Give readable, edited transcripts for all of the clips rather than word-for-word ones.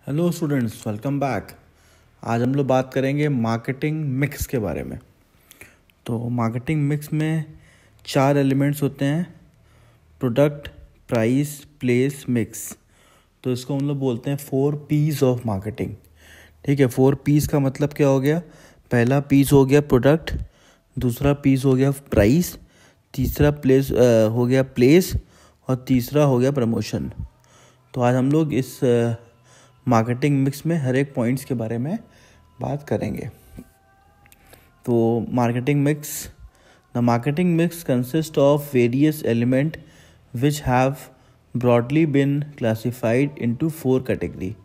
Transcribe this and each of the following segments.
Hello students, welcome back. आज हम लोग बात करेंगे मार्केटिंग मिक्स के बारे में। तो मार्केटिंग मिक्स में 4 एलिमेंट्स होते हैं: प्रोडक्ट, प्राइस, प्लेस, मिक्स। तो इसको हम लोग बोलते हैं 4 पीस ऑफ मार्केटिंग। ठीक है, 4 पीस का मतलब क्या हो गया? पहला पीस हो गया प्रोडक्ट, दूसरा पीस हो गया प्राइस, तीसरा हो गया प्लेस, और तीसरा हो गया प्रमोशन। तो आज हम लोग इस मार्केटिंग मिक्स में हर एक पॉइंट्स के बारे में बात करेंगे। तो the marketing mix consist of various element which have broadly been classified into 4 categories,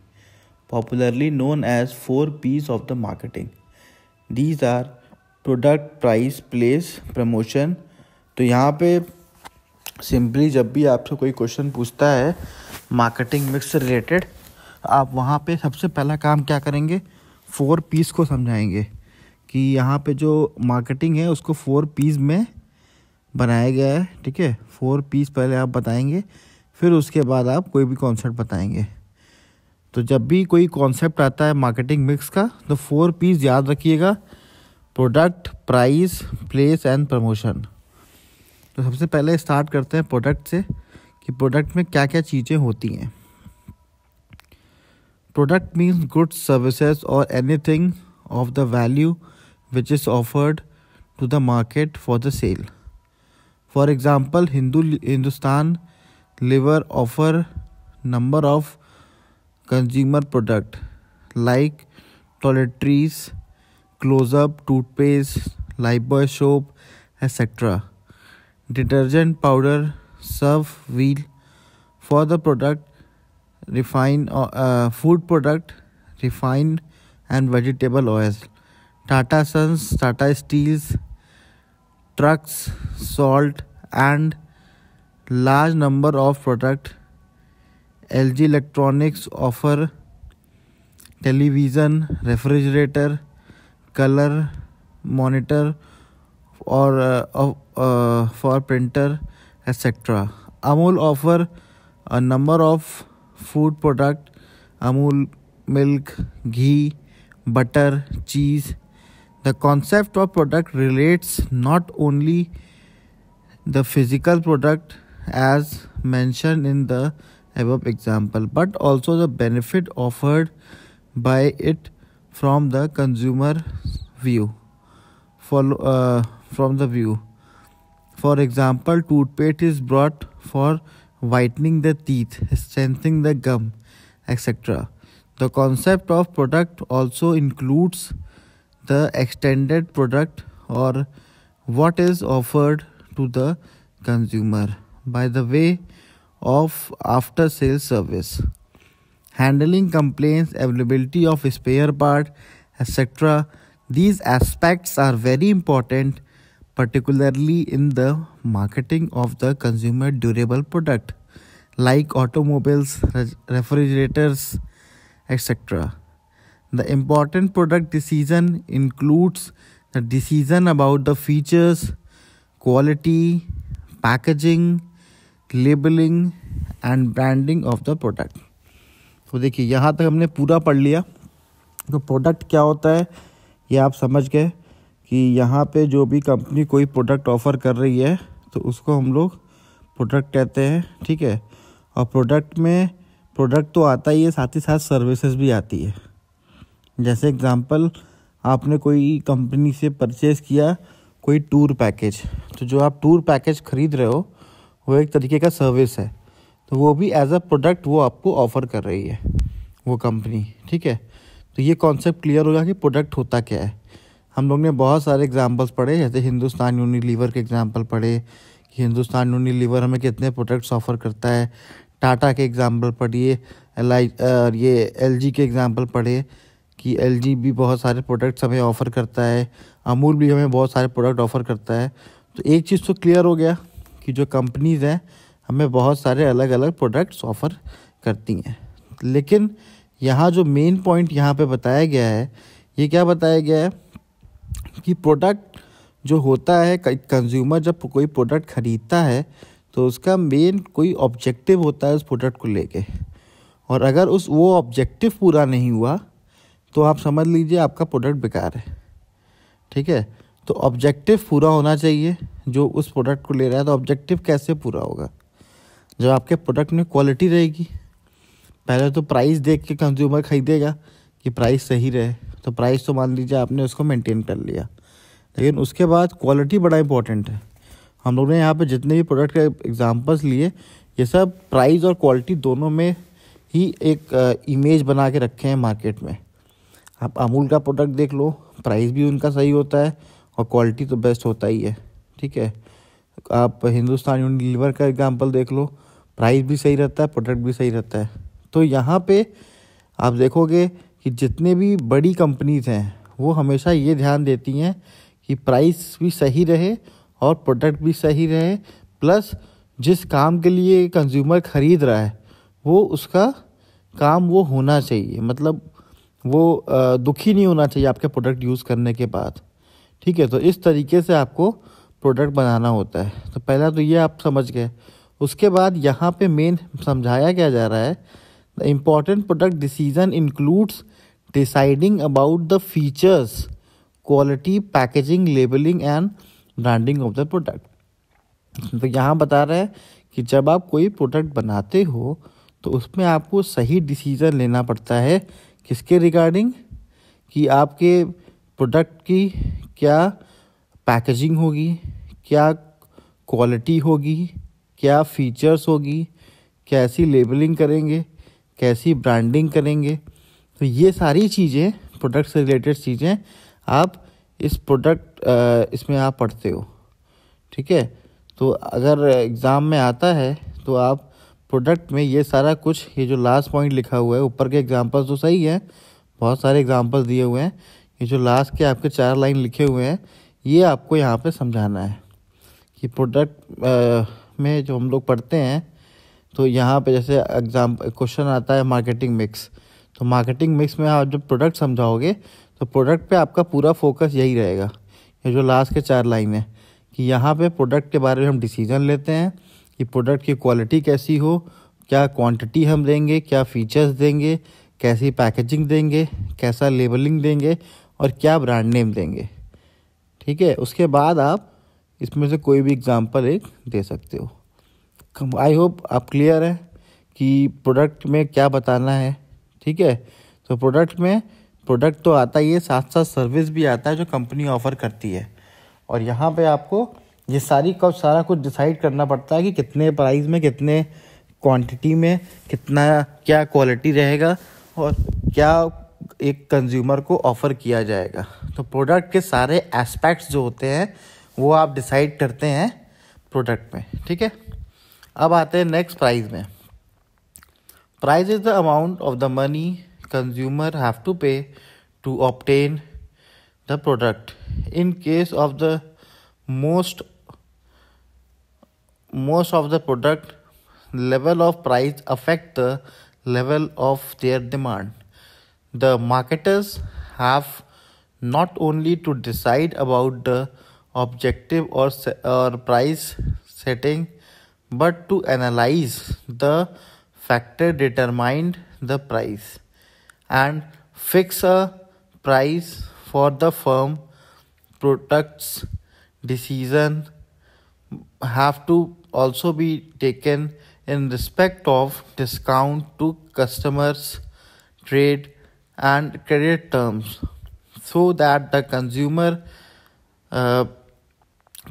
popularly known as 4 P's of the marketing. These are product, price, place, promotion. तो यहाँ पे सिंपली जब भी आपसे कोई क्वेश्चन पूछता है मार्केटिंग मिक्स से रिलेटेड, आप वहाँ पे सबसे पहला काम क्या करेंगे? 4 पीस को समझाएंगे कि यहाँ पे जो मार्केटिंग है उसको 4 पीस में बनाया गया है। ठीक है, 4 पीस पहले आप बताएंगे, फिर उसके बाद आप कोई भी कॉन्सेप्ट बताएंगे। तो जब भी कोई कॉन्सेप्ट आता है मार्केटिंग मिक्स का, तो 4 पीस याद रखिएगा: product, price, place and promotion. तो सबसे पहले स्टार्ट करते हैं प्रोडक्ट से कि प्रोडक्ट में क्या क्या चीज़ें होती हैं। प्रोडक्ट मीन्स गुड्स, सर्विसेज और anything of the value which is offered to the market for the sale. For example, Hindustan Liver offer number of consumer product like toiletries, close-up, toothpaste, Lifebuoy soap, etc. Detergent powder, surf wheel. For the product, food product, refined and vegetable oils. Tata Sons, Tata Steels, trucks, salt and large number of product. LG Electronics offer television, refrigerator, color monitor or for printer, etc. Amul offer a number of food product: Amul milk, ghee, butter, cheese. The concept of product relates not only the physical product as mentioned in the above example, but also the benefit offered by it from the consumer view. From the view, for example, toothpaste is brought for whitening the teeth, strengthening the gum, etc. The concept of product also includes the extended product or what is offered to the consumer by the way of after sales service, handling complaints, availability of spare part, etc. These aspects are very important, particularly in the marketing of the consumer durable product like automobiles, refrigerators, etc. The important product decision includes the decision about the features, quality, packaging, labelling and branding of the product. तो देखिए, यहाँ तक हमने पूरा पढ़ लिया। तो product क्या होता है ये आप समझ गए कि यहाँ पे जो भी कंपनी कोई प्रोडक्ट ऑफ़र कर रही है तो उसको हम लोग प्रोडक्ट कहते हैं। ठीक है, और प्रोडक्ट तो आता ही है, साथ ही साथ सर्विसेज भी आती है। जैसे एग्जांपल, आपने कोई कंपनी से परचेज़ किया कोई टूर पैकेज, तो जो आप टूर पैकेज ख़रीद रहे हो वो एक तरीके का सर्विस है, तो वो भी एज अ प्रोडक्ट वो आपको ऑफ़र कर रही है वो कंपनी। ठीक है, तो ये कॉन्सेप्ट क्लियर होगा कि प्रोडक्ट होता क्या है। हम लोग ने बहुत सारे एग्जांपल्स पढ़े, जैसे हिंदुस्तान यूनिलीवर के एग्जांपल पढ़े कि हिंदुस्तान यूनिलीवर हमें कितने प्रोडक्ट्स ऑफ़र करता है। टाटा के एग्जांपल पढ़िए, ये LG के एग्जांपल पढ़े कि LG भी बहुत सारे प्रोडक्ट्स हमें ऑफ़र करता है, अमूल भी हमें बहुत सारे प्रोडक्ट ऑफ़र करता है। तो एक चीज़ तो क्लियर हो गया कि जो कंपनीज़ हैं हमें बहुत सारे अलग अलग प्रोडक्ट्स ऑफ़र करती हैं। लेकिन यहाँ जो मेन पॉइंट यहाँ पे बताया गया है, ये क्या बताया गया है कि प्रोडक्ट जो होता है, कंज्यूमर जब कोई प्रोडक्ट ख़रीदता है तो उसका मेन कोई ऑब्जेक्टिव होता है उस प्रोडक्ट को लेके, और अगर वो ऑब्जेक्टिव पूरा नहीं हुआ तो आप समझ लीजिए आपका प्रोडक्ट बेकार है। ठीक है, तो ऑब्जेक्टिव पूरा होना चाहिए जो उस प्रोडक्ट को ले रहा है। तो ऑब्जेक्टिव कैसे पूरा होगा? जब आपके प्रोडक्ट में क्वालिटी रहेगी। पहले तो प्राइस देख के कंज्यूमर खरीदेगा कि प्राइस सही रहे, तो प्राइस तो मान लीजिए आपने उसको मेंटेन कर लिया, लेकिन उसके बाद क्वालिटी बड़ा इंपॉर्टेंट है। हम लोग ने यहाँ पे जितने भी प्रोडक्ट के एग्जांपल्स लिए, ये सब प्राइस और क्वालिटी दोनों में ही एक इमेज बना के रखे हैं मार्केट में। आप अमूल का प्रोडक्ट देख लो, प्राइस भी उनका सही होता है और क्वालिटी तो बेस्ट होता ही है। ठीक है, आप हिंदुस्तान यूनिलीवर का एग्जांपल देख लो, प्राइस भी सही रहता है, प्रोडक्ट भी सही रहता है। तो यहाँ पे आप देखोगे कि जितने भी बड़ी कंपनीज हैं वो हमेशा ये ध्यान देती हैं कि प्राइस भी सही रहे और प्रोडक्ट भी सही रहे, प्लस जिस काम के लिए कंज्यूमर खरीद रहा है वो उसका काम वो होना चाहिए, मतलब वो दुखी नहीं होना चाहिए आपके प्रोडक्ट यूज़ करने के बाद। ठीक है, तो इस तरीके से आपको प्रोडक्ट बनाना होता है। तो पहला तो ये आप समझ गए। उसके बाद यहाँ पे मेन समझाया क्या जा रहा है, the important product decision includes deciding about the features, quality, packaging, labelling and branding of the product. तो यहाँ बता रहा है कि जब आप कोई प्रोडक्ट बनाते हो तो उसमें आपको सही डिसीजन लेना पड़ता है। किसके रिगार्डिंग? कि आपके प्रोडक्ट की क्या पैकेजिंग होगी, क्या क्वालिटी होगी, क्या फीचर्स होगी, कैसी लेबलिंग करेंगे, कैसी ब्रांडिंग करेंगे। तो ये सारी चीज़ें, प्रोडक्ट से रिलेटेड चीज़ें आप इस प्रोडक्ट इसमें आप पढ़ते हो। ठीक है, तो अगर एग्ज़ाम में आता है तो आप प्रोडक्ट में ये सारा कुछ, ये जो लास्ट पॉइंट लिखा हुआ है, ऊपर के एग्जांपल्स तो सही है, बहुत सारे एग्जांपल्स दिए हुए हैं, ये जो लास्ट के आपके 4 लाइन लिखे हुए हैं ये आपको यहाँ पे समझाना है कि प्रोडक्ट में जो हम लोग पढ़ते हैं, तो यहाँ पे जैसे क्वेश्चन आता है मार्केटिंग मिक्स, तो मार्केटिंग मिक्स में आप जब प्रोडक्ट समझाओगे तो प्रोडक्ट पे आपका पूरा फोकस यही रहेगा। ये जो लास्ट के 4 लाइन है कि यहाँ पे प्रोडक्ट के बारे में हम डिसीजन लेते हैं कि प्रोडक्ट की क्वालिटी कैसी हो, क्या क्वांटिटी हम देंगे, क्या फीचर्स देंगे, कैसी पैकेजिंग देंगे, कैसा लेबलिंग देंगे और क्या ब्रांड नेम देंगे। ठीक है, उसके बाद आप इसमें से कोई भी एग्जांपल एक दे सकते हो। आई होप आप क्लियर है कि प्रोडक्ट में क्या बताना है। ठीक है, तो प्रोडक्ट तो आता ही है, साथ साथ सर्विस भी आता है जो कंपनी ऑफर करती है। और यहाँ पे आपको ये सारा कुछ डिसाइड करना पड़ता है कि कितने प्राइस में, कितने क्वांटिटी में, कितना क्या क्वालिटी रहेगा और क्या एक कंज्यूमर को ऑफ़र किया जाएगा। तो प्रोडक्ट के सारे एस्पेक्ट्स जो होते हैं वो आप डिसाइड करते हैं प्रोडक्ट में। ठीक है, अब आते हैं नेक्स्ट प्राइस में। Price is the amount of the money consumer have to pay to obtain the product. In case of the most of the product, level of price affect the level of their demand. The marketers have not only to decide about the objective or price setting, but to analyze the factor determined the price and fix a price for the firm. Products decision have to also be taken in respect of discount to customers, trade and credit terms, so that the consumer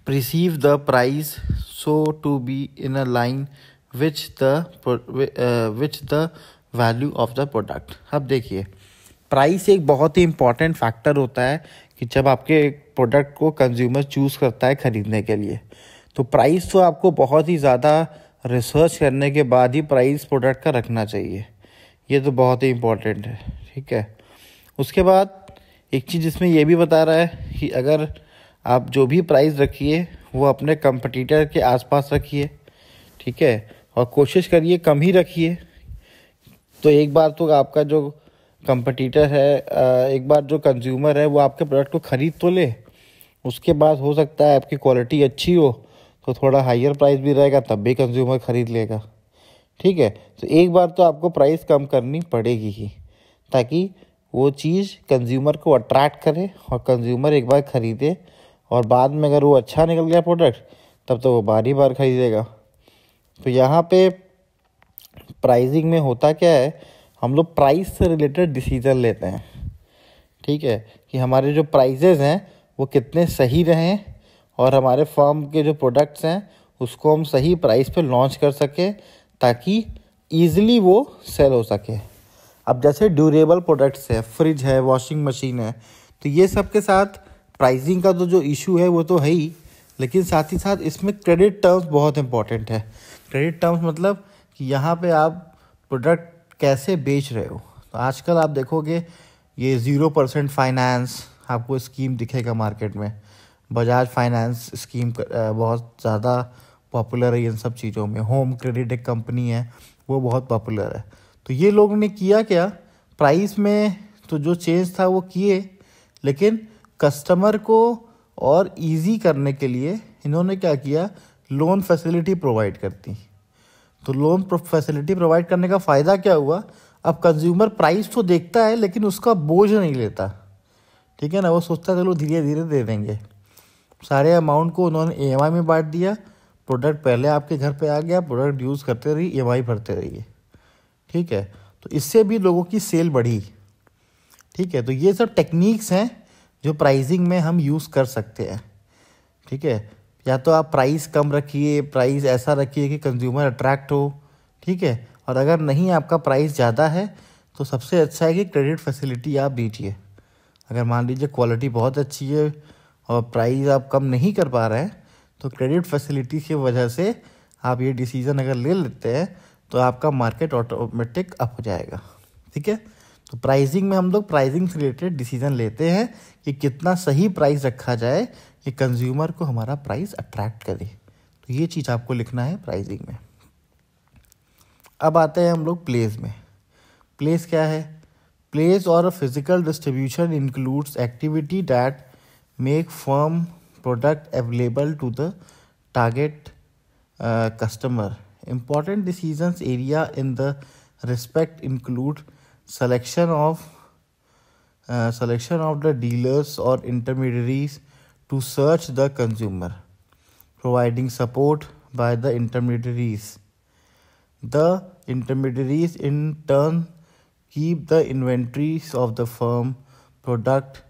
perceive the price so to be in a line which the value of the product. अब देखिए, price एक बहुत ही important factor होता है कि जब आपके product को कंज्यूमर चूज़ करता है ख़रीदने के लिए, तो प्राइस तो आपको बहुत ही ज़्यादा रिसर्च करने के बाद ही प्राइस प्रोडक्ट का रखना चाहिए। ये तो बहुत ही इम्पॉर्टेंट है। ठीक है, उसके बाद एक चीज़ इसमें यह भी बता रहा है कि अगर आप जो भी प्राइस रखिए वो अपने कंपटीटर के आसपास रखिए। ठीक है, और कोशिश करिए कम ही रखिए। तो एक बार तो आपका जो कंपटीटर है, एक बार जो कंज्यूमर है वो आपके प्रोडक्ट को ख़रीद तो ले, उसके बाद हो सकता है आपकी क्वालिटी अच्छी हो तो थोड़ा हायर प्राइस भी रहेगा, तब भी कंज्यूमर ख़रीद लेगा। ठीक है। तो एक बार तो आपको प्राइस कम करनी पड़ेगी ही, ताकि वो चीज़ कंज्यूमर को अट्रैक्ट करे और कंज्यूमर एक बार ख़रीदे, और बाद में अगर वो अच्छा निकल गया प्रोडक्ट तब तो वो बारी बार ख़रीदेगा। तो यहाँ पे प्राइसिंग में होता क्या है, हम लोग प्राइस से रिलेटेड डिसीज़न लेते हैं, ठीक है, कि हमारे जो प्राइजेज़ हैं वो कितने सही रहें और हमारे फर्म के जो प्रोडक्ट्स हैं उसको हम सही प्राइस पे लॉन्च कर सकें, ताकि ईज़िली वो सेल हो सके। अब जैसे ड्यूरेबल प्रोडक्ट्स है, फ्रिज है, वॉशिंग मशीन है, तो ये सब के साथ प्राइसिंग का तो जो इशू है वो तो है ही, लेकिन साथ ही साथ इसमें क्रेडिट टर्म्स बहुत इंपॉर्टेंट है। क्रेडिट टर्म्स मतलब कि यहाँ पे आप प्रोडक्ट कैसे बेच रहे हो। तो आजकल आप देखोगे ये 0% फाइनेंस आपको स्कीम दिखेगा मार्केट में। बजाज फाइनेंस स्कीम बहुत ज़्यादा पॉपुलर है इन सब चीज़ों में। होम क्रेडिट एक कंपनी है, वो बहुत पॉपुलर है। तो ये लोगों ने किया क्या, प्राइस में तो जो चेंज था वो किए, लेकिन कस्टमर को और इजी करने के लिए इन्होंने क्या किया, लोन फैसिलिटी प्रोवाइड करती। तो लोन फैसिलिटी प्रोवाइड करने का फ़ायदा क्या हुआ, अब कंज्यूमर प्राइस तो देखता है लेकिन उसका बोझ नहीं लेता, ठीक है ना। वो सोचता है चलो धीरे धीरे दे देंगे। सारे अमाउंट को उन्होंने EMI में बांट दिया, प्रोडक्ट पहले आपके घर पे आ गया, प्रोडक्ट यूज़ करते रहिए, EMI भरते रहिए, ठीक है। तो इससे भी लोगों की सेल बढ़ी, ठीक है। तो ये सब टेक्निक्स हैं जो प्राइसिंग में हम यूज़ कर सकते हैं, ठीक है। या तो आप प्राइस कम रखिए, प्राइस ऐसा रखिए कि कंज्यूमर अट्रैक्ट हो, ठीक है। और अगर नहीं आपका प्राइस ज़्यादा है तो सबसे अच्छा है कि क्रेडिट फैसिलिटी आप दीजिए। अगर मान लीजिए क्वालिटी बहुत अच्छी है और प्राइस आप कम नहीं कर पा रहे हैं, तो क्रेडिट फैसिलिटी की वजह से आप ये डिसीज़न अगर ले लेते हैं तो आपका मार्केट ऑटोमेटिक अप हो जाएगा, ठीक है। तो प्राइसिंग में हम लोग प्राइसिंग से रिलेटेड डिसीजन लेते हैं कि कितना सही प्राइस रखा जाए कि कंज्यूमर को हमारा प्राइस अट्रैक्ट करे। तो ये चीज़ आपको लिखना है प्राइसिंग में। अब आते हैं हम लोग प्लेस में। प्लेस क्या है, प्लेस और physical distribution includes activity that make firm product available to the target customer. Important decisions area in the respect include selection of the dealers or intermediaries to search the consumer, providing support by the intermediaries. The intermediaries in turn keep the inventories of the firm product,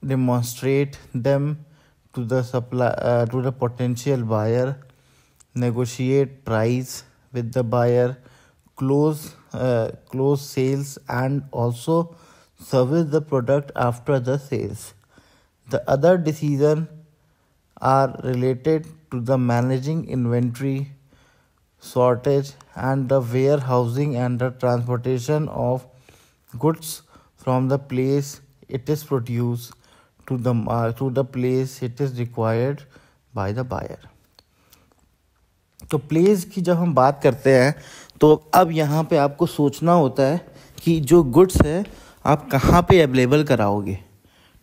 demonstrate them to the to the potential buyer, negotiate price with the buyer, close sales, and also service the product after the sales. The other decisions are related to the managing inventory, shortage, and the warehousing and the transportation of goods from the place it is produced to the place it is required by the buyer. तो place की जब हम बात करते हैं तो अब यहाँ पे आपको सोचना होता है कि जो गुड्स है आप कहाँ पे अवेलेबल कराओगे,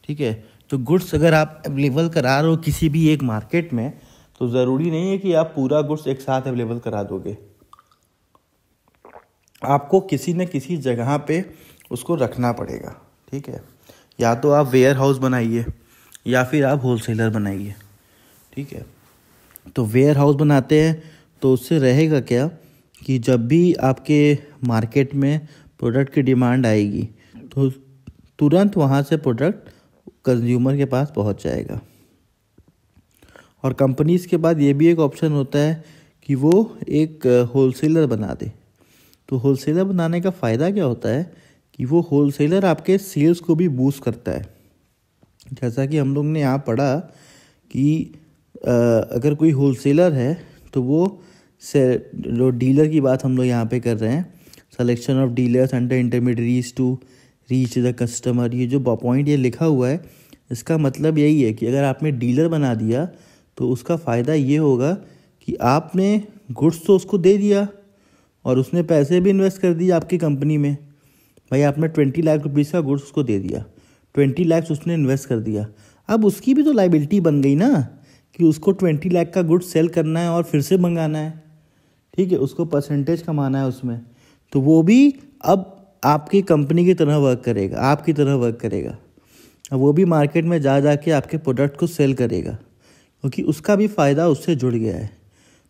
ठीक है। तो गुड्स अगर आप अवेलेबल करा रहे हो किसी भी एक मार्केट में, तो ज़रूरी नहीं है कि आप पूरा गुड्स एक साथ अवेलेबल करा दोगे। आपको किसी न किसी जगह पे उसको रखना पड़ेगा, ठीक है। या तो आप वेयर हाउस बनाइए या फिर आप होलसेलर बनाइए, ठीक है। तो वेयर हाउस बनाते हैं तो उससे रहेगा क्या कि जब भी आपके मार्केट में प्रोडक्ट की डिमांड आएगी तो तुरंत वहाँ से प्रोडक्ट कंज्यूमर के पास पहुँच जाएगा। और कंपनीज़ के बाद ये भी एक ऑप्शन होता है कि वो एक होलसेलर बना दे। तो होलसेलर बनाने का फ़ायदा क्या होता है कि वो होलसेलर आपके सेल्स को भी बूस्ट करता है। जैसा कि हम लोग ने यहाँ पढ़ा कि अगर कोई होलसेलर है तो वो जो डीलर की बात हम लोग यहाँ पे कर रहे हैं, selection of dealers and the intermediaries to reach the customer, ये जो पॉइंट ये लिखा हुआ है इसका मतलब यही है कि अगर आपने डीलर बना दिया तो उसका फ़ायदा ये होगा कि आपने गुड्स तो उसको दे दिया और उसने पैसे भी इन्वेस्ट कर दिए आपकी कंपनी में। भाई आपने 20 लाख रुपीज़ का गुड्स उसको दे दिया, 20 लाख उसने इन्वेस्ट कर दिया। अब उसकी भी तो लायबिलिटी बन गई ना कि उसको 20 लाख का गुड्स सेल करना है और फिर से मंगाना है। ठीक है, उसको परसेंटेज कमाना है उसमें, तो वो भी अब आपकी कंपनी की तरह वर्क करेगा, आपकी तरह वर्क करेगा। अब वो भी मार्केट में जा के आपके प्रोडक्ट को सेल करेगा, क्योंकि उसका भी फ़ायदा उससे जुड़ गया है।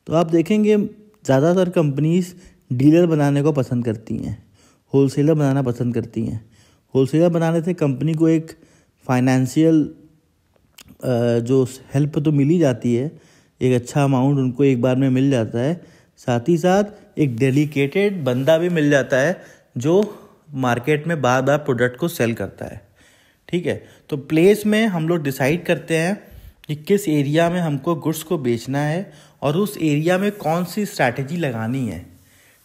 तो आप देखेंगे ज़्यादातर कंपनीज डीलर बनाने को पसंद करती हैं, होलसेलर बनाना पसंद करती हैं। होलसेलर बनाने से कंपनी को एक फाइनेंशियल जो हेल्प तो मिल ही जाती है, एक अच्छा अमाउंट उनको एक बार में मिल जाता है, साथ ही साथ एक डेडिकेटेड बंदा भी मिल जाता है जो मार्केट में बार बार प्रोडक्ट को सेल करता है। ठीक है, तो प्लेस में हम लोग डिसाइड करते हैं कि किस एरिया में हमको गुड्स को बेचना है और उस एरिया में कौन सी स्ट्रैटेजी लगानी है।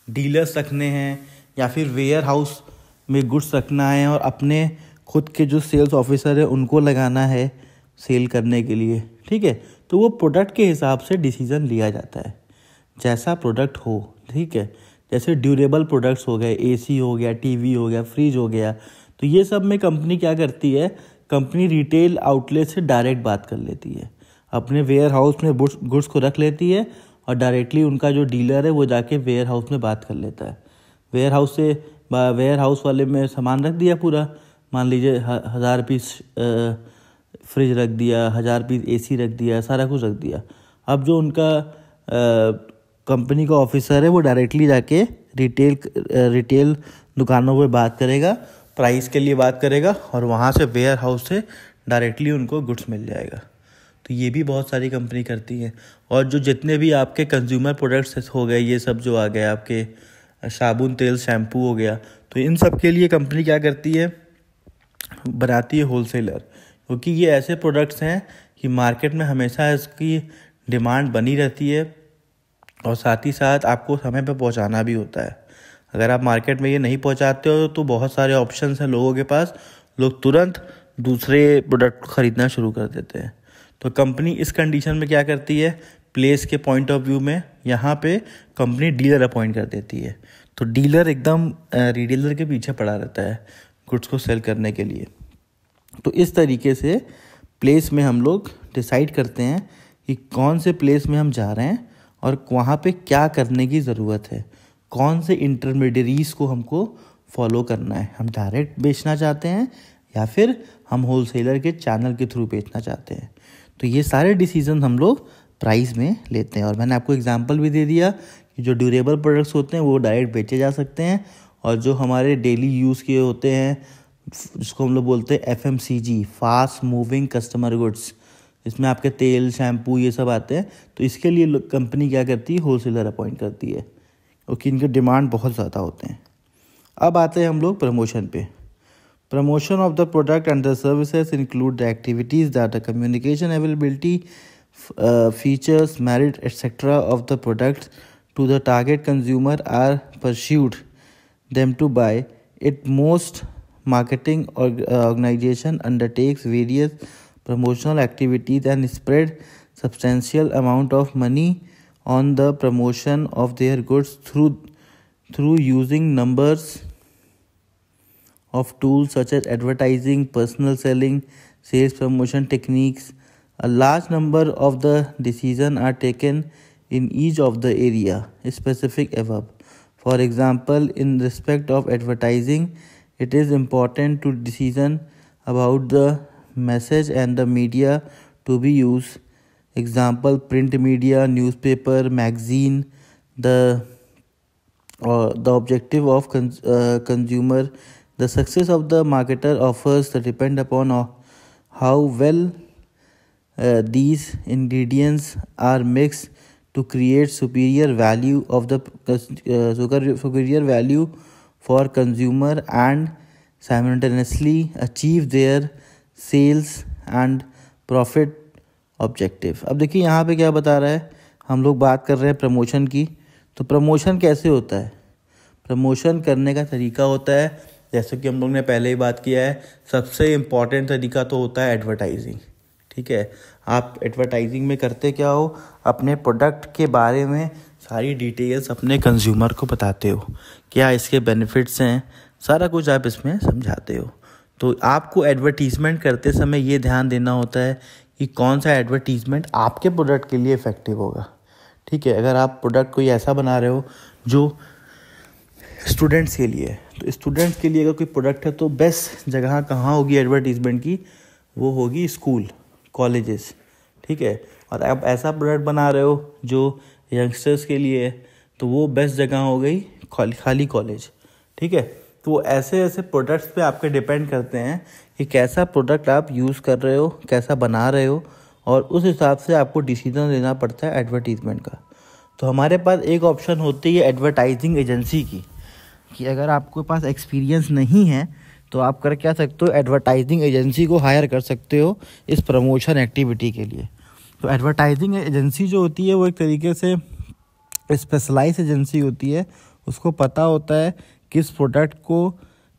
डीलर्स रखने हैं या फिर वेयर हाउस में गुड्स रखना है और अपने खुद के जो सेल्स ऑफिसर है उनको लगाना है सेल करने के लिए। ठीक है, तो वो प्रोडक्ट के हिसाब से डिसीज़न लिया जाता है, जैसा प्रोडक्ट हो। ठीक है, जैसे ड्यूरेबल प्रोडक्ट्स हो गए, एसी हो गया, टीवी हो गया, फ्रिज हो गया, तो ये सब में कंपनी क्या करती है, कंपनी रिटेल आउटलेट से डायरेक्ट बात कर लेती है, अपने वेयर हाउस में गुड्स को रख लेती है और डायरेक्टली उनका जो डीलर है वो जाके वेयर हाउस में बात कर लेता है। वेयर हाउस वाले में सामान रख दिया पूरा, मान लीजिए 1000 पीस फ्रिज रख दिया, 1000 पीस एसी रख दिया, सारा कुछ रख दिया। अब जो उनका कंपनी का ऑफिसर है वो डायरेक्टली जाके रिटेल दुकानों पे बात करेगा, प्राइस के लिए बात करेगा और वहाँ से वेयर हाउस से डायरेक्टली उनको गुड्स मिल जाएगा। तो ये भी बहुत सारी कंपनी करती है। और जो जितने भी आपके कंज्यूमर प्रोडक्ट्स हो गए, ये सब जो आ गए आपके साबुन, तेल, शैम्पू हो गया, तो इन सब के लिए कंपनी क्या करती है, बनाती है होलसेलर, क्योंकि ये ऐसे प्रोडक्ट्स हैं कि मार्केट में हमेशा इसकी डिमांड बनी रहती है और साथ ही साथ आपको समय पे पहुंचाना भी होता है। अगर आप मार्केट में ये नहीं पहुंचाते हो तो बहुत सारे ऑप्शंस हैं लोगों के पास, लोग तुरंत दूसरे प्रोडक्ट को ख़रीदना शुरू कर देते हैं। तो कंपनी इस कंडीशन में क्या करती है, प्लेस के पॉइंट ऑफ व्यू में यहाँ पे कंपनी डीलर अपॉइंट कर देती है। तो डीलर एकदम रिटेलर के पीछे पड़ा रहता है गुड्स को सेल करने के लिए। तो इस तरीके से प्लेस में हम लोग डिसाइड करते हैं कि कौन से प्लेस में हम जा रहे हैं और वहाँ पे क्या करने की ज़रूरत है, कौन से इंटरमीडियरीज को हमको फॉलो करना है, हम डायरेक्ट बेचना चाहते हैं या फिर हम होलसेलर के चैनल के थ्रू बेचना चाहते हैं। तो ये सारे डिसीजन हम लोग प्राइस में लेते हैं। और मैंने आपको एग्जांपल भी दे दिया कि जो ड्यूरेबल प्रोडक्ट्स होते हैं वो डायरेक्ट बेचे जा सकते हैं और जो हमारे डेली यूज़ के होते हैं, जिसको हम लोग बोलते हैं FMCG, fast moving customer goods, इसमें आपके तेल, शैम्पू ये सब आते हैं, तो इसके लिए कंपनी क्या करती है, होलसेलर अपॉइंट करती है, क्योंकि इनके डिमांड बहुत ज़्यादा होते हैं। अब आते हैं हम लोग प्रमोशन पे। Promotion of the product and the services include the activities that the communication availability features merit etcetera of the product to the target consumer are persuaded them to buy it. Most marketing organization undertakes various promotional activities and spread substantial amount of money on the promotion of their goods through using numbers of tools such as advertising, personal selling, sales promotion techniques. A large number of the decisions are taken in each of the area specific above. For example, in respect of advertising, it is important to decision about the message and the media to be used. Example, print media, newspaper, magazine. The objective of consumer. The success of the marketer offers depend upon how well these ingredients are mixed to create superior value for consumer and simultaneously achieve their sales and profit objective. अब देखिए यहाँ पे क्या बता रहा है, हम लोग बात कर रहे हैं प्रमोशन की। तो प्रमोशन कैसे होता है, प्रमोशन करने का तरीका होता है, जैसे कि हम लोग ने पहले ही बात किया है, सबसे इम्पॉर्टेंट तरीका तो होता है एडवर्टाइजिंग। ठीक है, आप एडवर्टाइजिंग में करते क्या हो, अपने प्रोडक्ट के बारे में सारी डिटेल्स अपने कंज्यूमर को बताते हो, क्या इसके बेनिफिट्स हैं, सारा कुछ आप इसमें समझाते हो। तो आपको एडवर्टीज़मेंट करते समय ये ध्यान देना होता है कि कौन सा एडवर्टीज़मेंट आपके प्रोडक्ट के लिए इफ़ेक्टिव होगा। ठीक है। अगर आप प्रोडक्ट कोई ऐसा बना रहे हो जो स्टूडेंट्स के लिए, तो स्टूडेंट्स के लिए अगर कोई प्रोडक्ट है तो बेस्ट जगह कहाँ होगी एडवर्टीज़मेंट की, वो होगी स्कूल, कॉलेजेस, ठीक है। और आप ऐसा प्रोडक्ट बना रहे हो जो यंगस्टर्स के लिए है, तो वो बेस्ट जगह हो गई खाली कॉलेज, ठीक है। तो ऐसे ऐसे प्रोडक्ट्स पे आपके डिपेंड करते हैं कि कैसा प्रोडक्ट आप यूज़ कर रहे हो, कैसा बना रहे हो, और उस हिसाब से आपको डिसीजन लेना पड़ता है एडवर्टीज़मेंट का। तो हमारे पास एक ऑप्शन होती है एडवर्टाइजिंग एजेंसी की, कि अगर आपके पास एक्सपीरियंस नहीं है तो आप कर क्या सकते हो, एडवर्टाइजिंग एजेंसी को हायर कर सकते हो इस प्रमोशन एक्टिविटी के लिए। तो एडवर्टाइजिंग एजेंसी जो होती है वो एक तरीके से स्पेशलाइज एजेंसी होती है। उसको पता होता है किस प्रोडक्ट को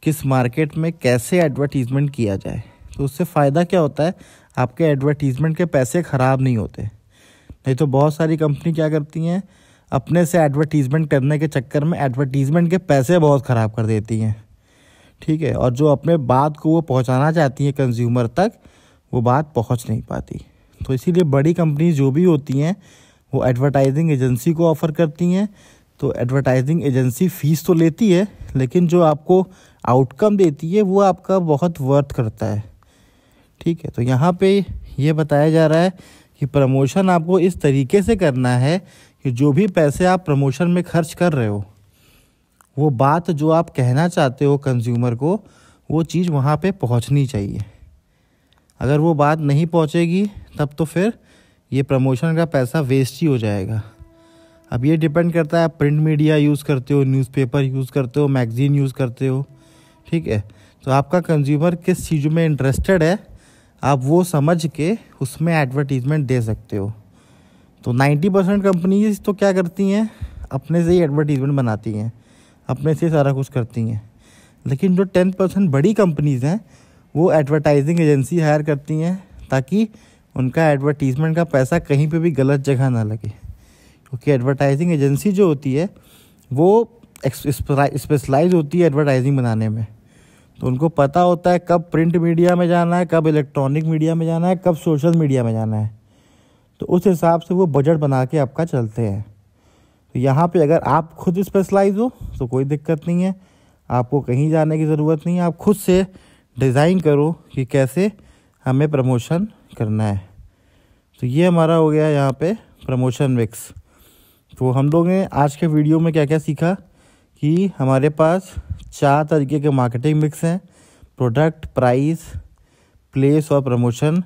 किस मार्केट में कैसे एडवर्टीज़मेंट किया जाए। तो उससे फ़ायदा क्या होता है, आपके एडवर्टीज़मेंट के पैसे ख़राब नहीं होते। नहीं तो बहुत सारी कंपनी क्या करती हैं, अपने से एडवर्टीज़मेंट करने के चक्कर में एडवर्टीज़मेंट के पैसे बहुत ख़राब कर देती हैं, ठीक है। और जो अपने बात को वो पहुंचाना चाहती हैं कंज्यूमर तक, वो बात पहुंच नहीं पाती। तो इसीलिए बड़ी कंपनी जो भी होती हैं वो एडवर्टाइजिंग एजेंसी को ऑफ़र करती हैं। तो एडवर्टाइजिंग एजेंसी फ़ीस तो लेती है, लेकिन जो आपको आउटकम देती है वो आपका बहुत वर्थ करता है, ठीक है। तो यहाँ पे ये बताया जा रहा है कि प्रमोशन आपको इस तरीके से करना है कि जो भी पैसे आप प्रमोशन में खर्च कर रहे हो, वो बात जो आप कहना चाहते हो कंज्यूमर को, वो चीज़ वहाँ पे पहुँचनी चाहिए। अगर वो बात नहीं पहुँचेगी तब तो फिर ये प्रमोशन का पैसा वेस्ट ही हो जाएगा। अब ये डिपेंड करता है आप प्रिंट मीडिया यूज़ करते हो, न्यूज़पेपर यूज़ करते हो, मैगज़ीन यूज़ करते हो, ठीक है। तो आपका कंज्यूमर किस चीज़ में इंटरेस्टेड है, आप वो समझ के उसमें एडवर्टीज़मेंट दे सकते हो। तो 90% कंपनीज तो क्या करती हैं, अपने से ही एडवर्टीज़मेंट बनाती हैं, अपने से सारा कुछ करती हैं। लेकिन जो 10% बड़ी कंपनीज़ हैं वो एडवर्टाइजिंग एजेंसी हायर करती हैं ताकि उनका एडवर्टीज़मेंट का पैसा कहीं पे भी गलत जगह ना लगे। क्योंकि एडवर्टाइजिंग एजेंसी जो होती है वो स्पेशलाइज होती है एडवर्टाइजिंग बनाने में। तो उनको पता होता है कब प्रिंट मीडिया में जाना है, कब इलेक्ट्रॉनिक मीडिया में जाना है, कब सोशल मीडिया में जाना है। तो उस हिसाब से वो बजट बना के आपका चलते हैं। तो यहाँ पे अगर आप खुद स्पेशलाइज हो तो कोई दिक्कत नहीं है, आपको कहीं जाने की ज़रूरत नहीं है। आप खुद से डिज़ाइन करो कि कैसे हमें प्रमोशन करना है। तो ये हमारा हो गया यहाँ पे प्रमोशन मिक्स। तो हम लोग ने आज के वीडियो में क्या क्या सीखा कि हमारे पास 4 तरीके के मार्केटिंग मिक्स हैं, प्रोडक्ट, प्राइस, प्लेस और प्रमोशन।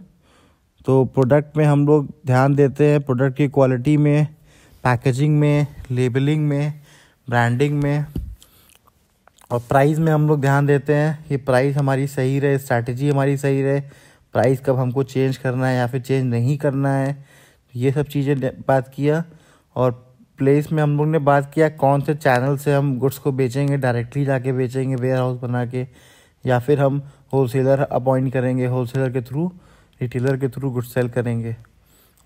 तो प्रोडक्ट में हम लोग ध्यान देते हैं प्रोडक्ट की क्वालिटी में, पैकेजिंग में, लेबलिंग में, ब्रांडिंग में। और प्राइस में हम लोग ध्यान देते हैं कि प्राइस हमारी सही रहे, स्ट्रैटेजी हमारी सही रहे, प्राइस कब हमको चेंज करना है या फिर चेंज नहीं करना है, ये सब चीज़ें बात किया। और प्लेस में हम लोग ने बात किया कौन से चैनल से हम गुड्स को बेचेंगे, डायरेक्टली जाके बेचेंगे वेयर हाउस बना के, या फिर हम होलसेलर अपॉइंट करेंगे, होलसेलर के थ्रू, रिटेलर के थ्रू गुड्स सेल करेंगे।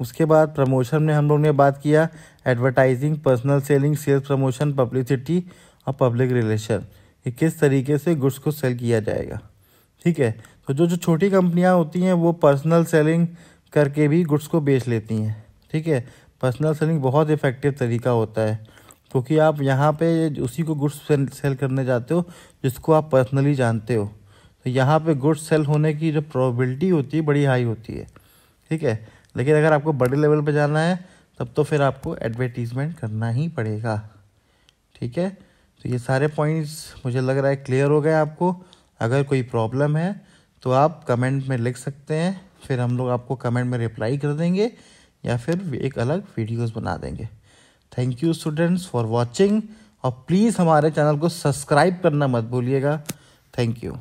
उसके बाद प्रमोशन में हम लोग ने बात किया advertising, personal selling, sales promotion, publicity और पब्लिक रिलेशन, कि किस तरीके से गुड्स को सेल किया जाएगा, ठीक है। तो जो छोटी कंपनियां होती हैं वो पर्सनल सेलिंग करके भी गुड्स को बेच लेती हैं, ठीक है। पर्सनल सेलिंग बहुत इफ़ेक्टिव तरीका होता है क्योंकि आप यहाँ पे उसी को गुड्स सेल करने जाते हो जिसको आप पर्सनली जानते हो। तो यहाँ पे गुड्स सेल होने की जो प्रोबेबिलिटी होती है बड़ी हाई होती है, ठीक है। लेकिन अगर आपको बड़े लेवल पे जाना है तब तो फिर आपको एडवर्टीज़मेंट करना ही पड़ेगा, ठीक है। तो ये सारे पॉइंट्स मुझे लग रहा है क्लियर हो गए आपको। अगर कोई प्रॉब्लम है तो आप कमेंट में लिख सकते हैं, फिर हम लोग आपको कमेंट में रिप्लाई कर देंगे या फिर एक अलग वीडियोस बना देंगे। Thank you students for watching, और प्लीज़ हमारे चैनल को सब्सक्राइब करना मत भूलिएगा। Thank you.